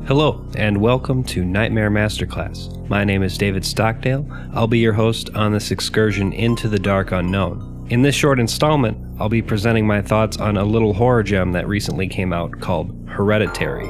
Hello, and welcome to Nightmare Masterclass. My name is David Stockdale. I'll be your host on this excursion into the dark unknown. In this short installment, I'll be presenting my thoughts on a little horror gem that recently came out called Hereditary.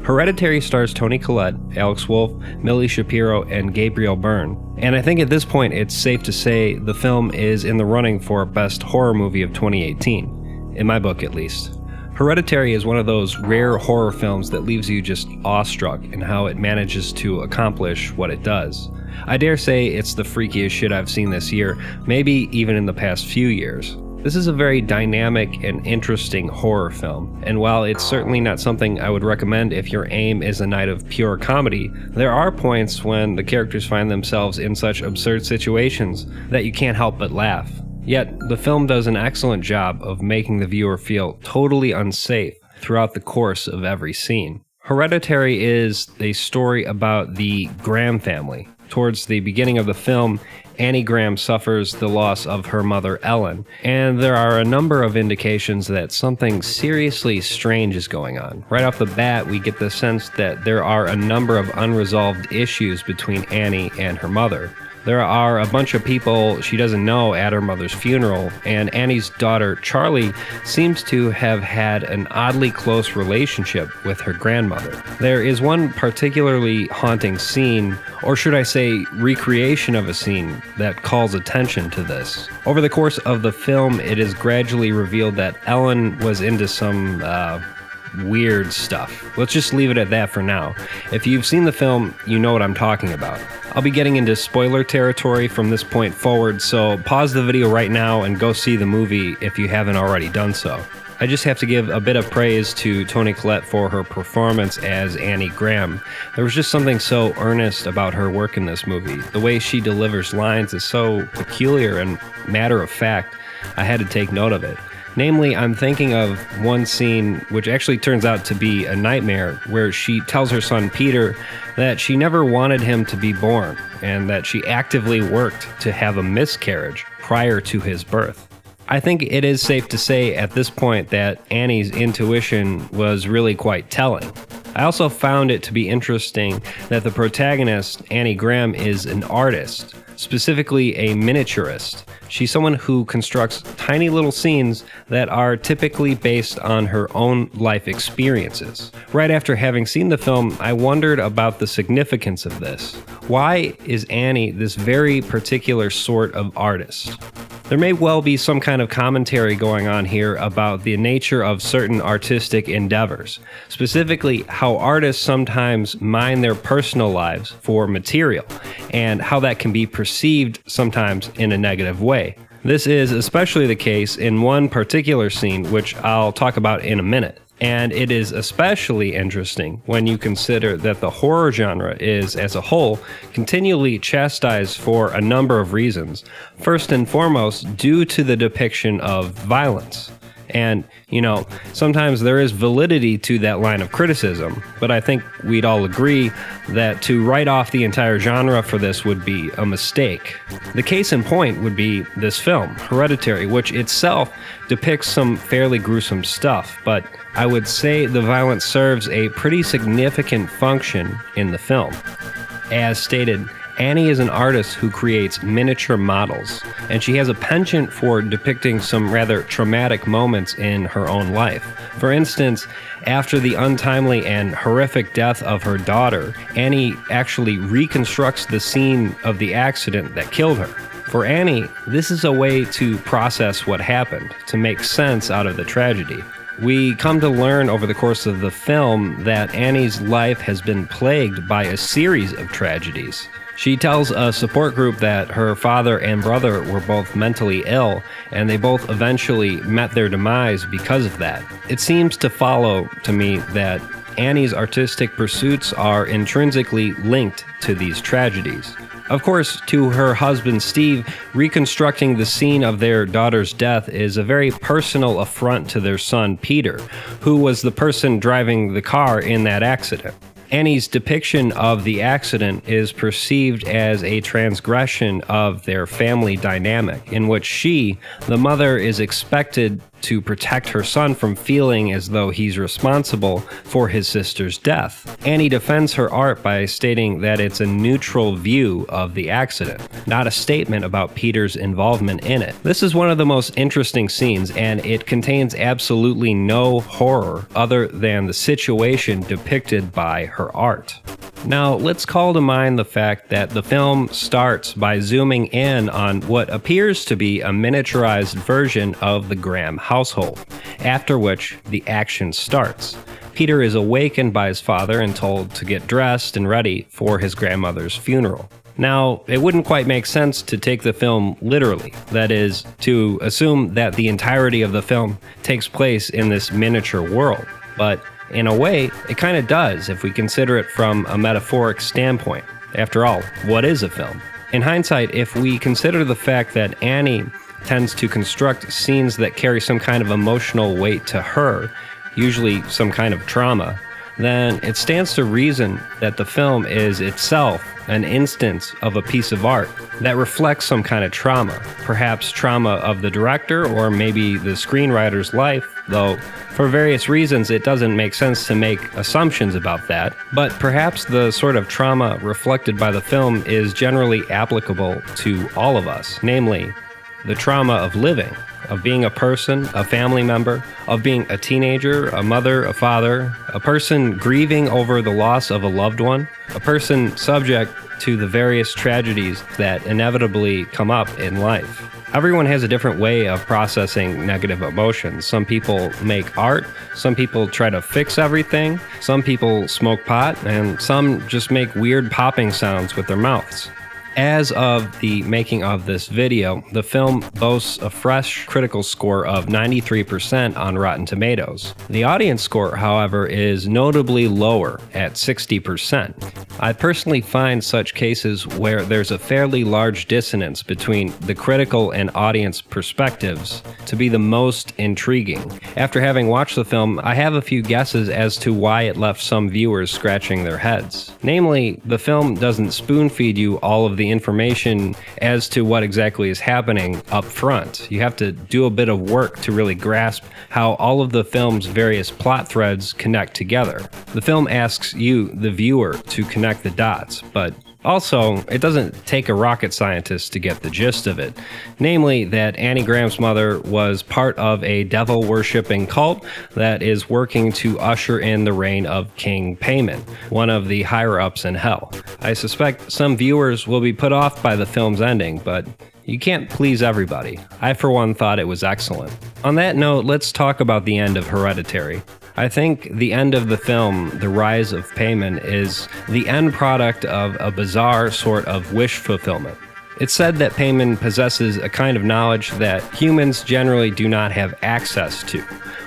Hereditary stars Toni Collette, Alex Wolff, Millie Shapiro, and Gabriel Byrne. And I think at this point it's safe to say the film is in the running for Best Horror Movie of 2018, in my book at least. Hereditary is one of those rare horror films that leaves you just awestruck in how it manages to accomplish what it does. I dare say it's the freakiest shit I've seen this year, maybe even in the past few years. This is a very dynamic and interesting horror film, and while it's certainly not something I would recommend if your aim is a night of pure comedy, there are points when the characters find themselves in such absurd situations that you can't help but laugh. Yet, the film does an excellent job of making the viewer feel totally unsafe throughout the course of every scene. Hereditary is a story about the Graham family. Towards the beginning of the film, Annie Graham suffers the loss of her mother, Ellen, and there are a number of indications that something seriously strange is going on. Right off the bat, we get the sense that there are a number of unresolved issues between Annie and her mother. There are a bunch of people she doesn't know at her mother's funeral, and Annie's daughter, Charlie, seems to have had an oddly close relationship with her grandmother. There is one particularly haunting scene, or should I say recreation of a scene, that calls attention to this. Over the course of the film, it is gradually revealed that Ellen was into some weird stuff. Let's just leave it at that for now. If you've seen the film, you know what I'm talking about. I'll be getting into spoiler territory from this point forward, so pause the video right now and go see the movie if you haven't already done so. I just have to give a bit of praise to Toni Collette for her performance as Annie Graham. There was just something so earnest about her work in this movie. The way she delivers lines is so peculiar and matter of fact, I had to take note of it. Namely, I'm thinking of one scene which actually turns out to be a nightmare, where she tells her son Peter that she never wanted him to be born and that she actively worked to have a miscarriage prior to his birth. I think it is safe to say at this point that Annie's intuition was really quite telling. I also found it to be interesting that the protagonist, Annie Graham, is an artist, specifically a miniaturist. She's someone who constructs tiny little scenes that are typically based on her own life experiences. Right after having seen the film, I wondered about the significance of this. Why is Annie this very particular sort of artist? There may well be some kind of commentary going on here about the nature of certain artistic endeavors, specifically how artists sometimes mine their personal lives for material, and how that can be perceived sometimes in a negative way. This is especially the case in one particular scene, which I'll talk about in a minute. And it is especially interesting when you consider that the horror genre is, as a whole, continually chastised for a number of reasons. First and foremost, due to the depiction of violence. And, sometimes there is validity to that line of criticism, but I think we'd all agree that to write off the entire genre for this would be a mistake. The case in point would be this film, Hereditary, which itself depicts some fairly gruesome stuff, but I would say the violence serves a pretty significant function in the film. As stated, Annie is an artist who creates miniature models, and she has a penchant for depicting some rather traumatic moments in her own life. For instance, after the untimely and horrific death of her daughter, Annie actually reconstructs the scene of the accident that killed her. For Annie, this is a way to process what happened, to make sense out of the tragedy. We come to learn over the course of the film that Annie's life has been plagued by a series of tragedies. She tells a support group that her father and brother were both mentally ill, and they both eventually met their demise because of that. It seems to follow to me that Annie's artistic pursuits are intrinsically linked to these tragedies. Of course, to her husband Steve, reconstructing the scene of their daughter's death is a very personal affront to their son Peter, who was the person driving the car in that accident. Annie's depiction of the accident is perceived as a transgression of their family dynamic, in which she, the mother, is expected to protect her son from feeling as though he's responsible for his sister's death. Annie defends her art by stating that it's a neutral view of the accident, not a statement about Peter's involvement in it. This is one of the most interesting scenes, and it contains absolutely no horror other than the situation depicted by her art. Now, let's call to mind the fact that the film starts by zooming in on what appears to be a miniaturized version of the Graham household, after which the action starts. Peter is awakened by his father and told to get dressed and ready for his grandmother's funeral. Now, it wouldn't quite make sense to take the film literally, that is, to assume that the entirety of the film takes place in this miniature world, but in a way, it kind of does if we consider it from a metaphoric standpoint. After all, what is a film? In hindsight, if we consider the fact that Annie tends to construct scenes that carry some kind of emotional weight to her, usually some kind of trauma, then it stands to reason that the film is itself an instance of a piece of art that reflects some kind of trauma, perhaps trauma of the director or maybe the screenwriter's life, though for various reasons it doesn't make sense to make assumptions about that, but perhaps the sort of trauma reflected by the film is generally applicable to all of us, namely the trauma of living, of being a person, a family member, of being a teenager, a mother, a father, a person grieving over the loss of a loved one, a person subject to the various tragedies that inevitably come up in life. Everyone has a different way of processing negative emotions. Some people make art, some people try to fix everything, some people smoke pot, and some just make weird popping sounds with their mouths. As of the making of this video, the film boasts a fresh critical score of 93% on Rotten Tomatoes. The audience score, however, is notably lower at 60%. I personally find such cases where there's a fairly large dissonance between the critical and audience perspectives to be the most intriguing. After having watched the film, I have a few guesses as to why it left some viewers scratching their heads. Namely, the film doesn't spoon-feed you all of the information as to what exactly is happening up front. You have to do a bit of work to really grasp how all of the film's various plot threads connect together. The film asks you, the viewer, to connect the dots, but also, it doesn't take a rocket scientist to get the gist of it. Namely, that Annie Graham's mother was part of a devil-worshipping cult that is working to usher in the reign of King Payman, one of the higher-ups in hell. I suspect some viewers will be put off by the film's ending, but you can't please everybody. I, for one, thought it was excellent. On that note, let's talk about the end of Hereditary. I think the end of the film, The Rise of Payman, is the end product of a bizarre sort of wish fulfillment. It's said that Payman possesses a kind of knowledge that humans generally do not have access to.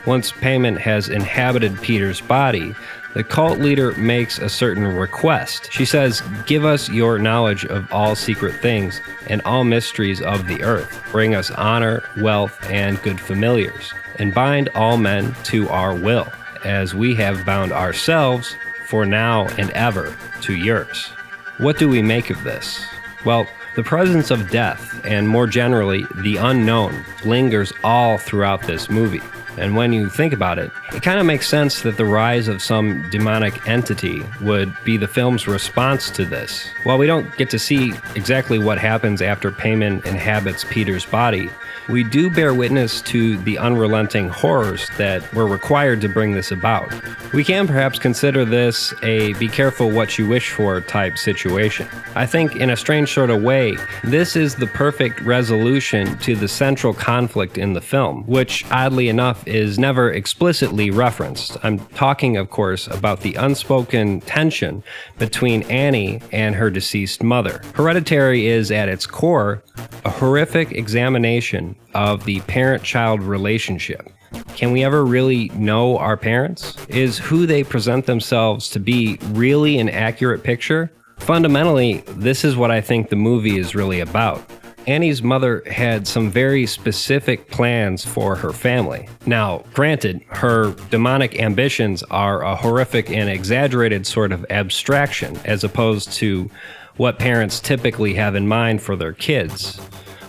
Once Payman has inhabited Peter's body, the cult leader makes a certain request. She says, "Give us your knowledge of all secret things and all mysteries of the earth. Bring us honor, wealth, and good familiars, and bind all men to our will, as we have bound ourselves for now and ever to yours." What do we make of this? Well, the presence of death, and more generally, the unknown, lingers all throughout this movie. And when you think about it, it kind of makes sense that the rise of some demonic entity would be the film's response to this. While we don't get to see exactly what happens after Payman inhabits Peter's body, we do bear witness to the unrelenting horrors that were required to bring this about. We can perhaps consider this a be careful what you wish for type situation. I think in a strange sort of way, this is the perfect resolution to the central conflict in the film, which oddly enough is never explicitly referenced. I'm talking, of course, about the unspoken tension between Annie and her deceased mother. Hereditary is at its core a horrific examination of the parent-child relationship. Can we ever really know our parents? Is who they present themselves to be really an accurate picture? Fundamentally, this is what I think the movie is really about. Annie's mother had some very specific plans for her family. Now, granted, her demonic ambitions are a horrific and exaggerated sort of abstraction, as opposed to what parents typically have in mind for their kids.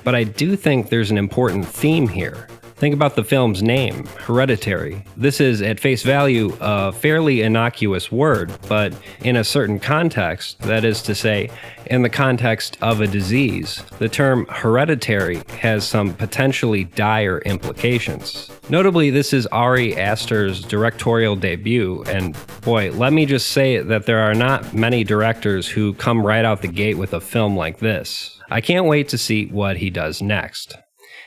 But I do think there's an important theme here. Think about the film's name, Hereditary. This is, at face value, a fairly innocuous word, but in a certain context, that is to say, in the context of a disease, the term hereditary has some potentially dire implications. Notably, this is Ari Aster's directorial debut, and boy, let me just say that there are not many directors who come right out the gate with a film like this. I can't wait to see what he does next.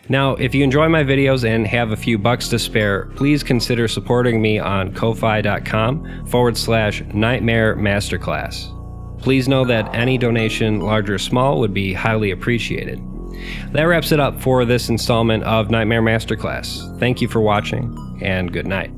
Now, if you enjoy my videos and have a few bucks to spare, please consider supporting me on ko-fi.com/Nightmare Masterclass. Please know that any donation, large or small, would be highly appreciated. That wraps it up for this installment of Nightmare Masterclass. Thank you for watching, and good night.